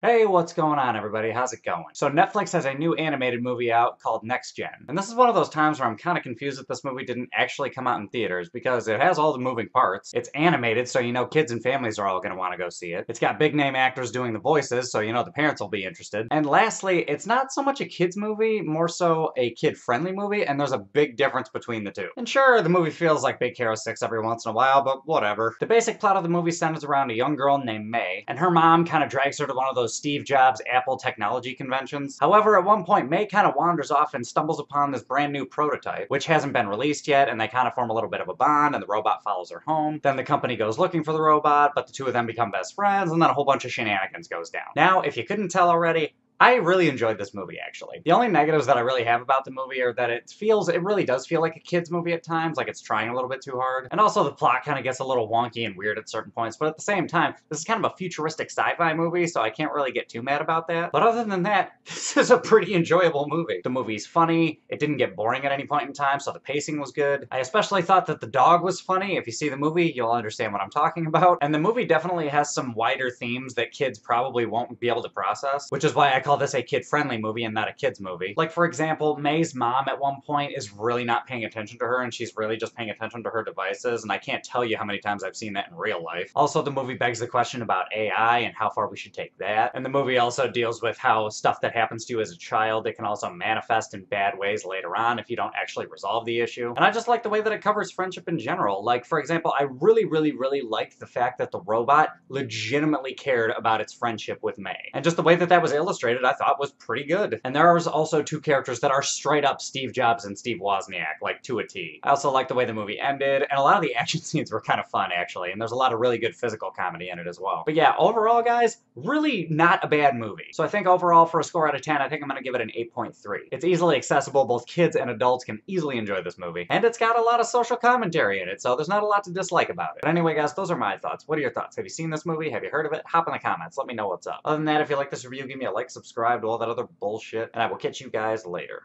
Hey, what's going on, everybody? How's it going? So Netflix has a new animated movie out called Next Gen. And this is one of those times where I'm kind of confused that this movie didn't actually come out in theaters because it has all the moving parts. It's animated, so you know kids and families are all going to want to go see it. It's got big name actors doing the voices, so you know the parents will be interested. And lastly, it's not so much a kids movie, more so a kid-friendly movie, and there's a big difference between the two. And sure, the movie feels like Big Hero 6 every once in a while, but whatever. The basic plot of the movie centers around a young girl named May, and her mom kind of drags her to one of those Steve Jobs Apple technology conventions. However, at one point, May kind of wanders off and stumbles upon this brand new prototype, which hasn't been released yet, and they kind of form a little bit of a bond, and the robot follows her home. Then the company goes looking for the robot, but the two of them become best friends, and then a whole bunch of shenanigans goes down. Now, if you couldn't tell already, I really enjoyed this movie, actually. The only negatives that I really have about the movie are that it really does feel like a kid's movie at times, like it's trying a little bit too hard. And also the plot kind of gets a little wonky and weird at certain points, but at the same time, this is kind of a futuristic sci-fi movie, so I can't really get too mad about that. But other than that, this is a pretty enjoyable movie. The movie's funny, it didn't get boring at any point in time, so the pacing was good. I especially thought that the dog was funny. If you see the movie, you'll understand what I'm talking about. And the movie definitely has some wider themes that kids probably won't be able to process, which is why I call this a kid-friendly movie and not a kid's movie. Like, for example, May's mom at one point is really not paying attention to her, and she's really just paying attention to her devices, and I can't tell you how many times I've seen that in real life. Also, the movie begs the question about AI and how far we should take that. And the movie also deals with how stuff that happens to you as a child, it can also manifest in bad ways later on if you don't actually resolve the issue. And I just like the way that it covers friendship in general. Like, for example, I really liked the fact that the robot legitimately cared about its friendship with May. And just the way that that was illustrated, I thought was pretty good. And there are also two characters that are straight up Steve Jobs and Steve Wozniak, like to a T. I also like the way the movie ended, and a lot of the action scenes were kind of fun, actually, and there's a lot of really good physical comedy in it as well. But yeah, overall, guys, really not a bad movie. So I think overall, for a score out of 10, I think I'm gonna give it an 8.3. It's easily accessible, both kids and adults can easily enjoy this movie, and it's got a lot of social commentary in it, so there's not a lot to dislike about it. But anyway, guys, those are my thoughts. What are your thoughts? Have you seen this movie? Have you heard of it? Hop in the comments, let me know what's up. Other than that, if you like this review, give me a like, subscribe to all that other bullshit, and I will catch you guys later.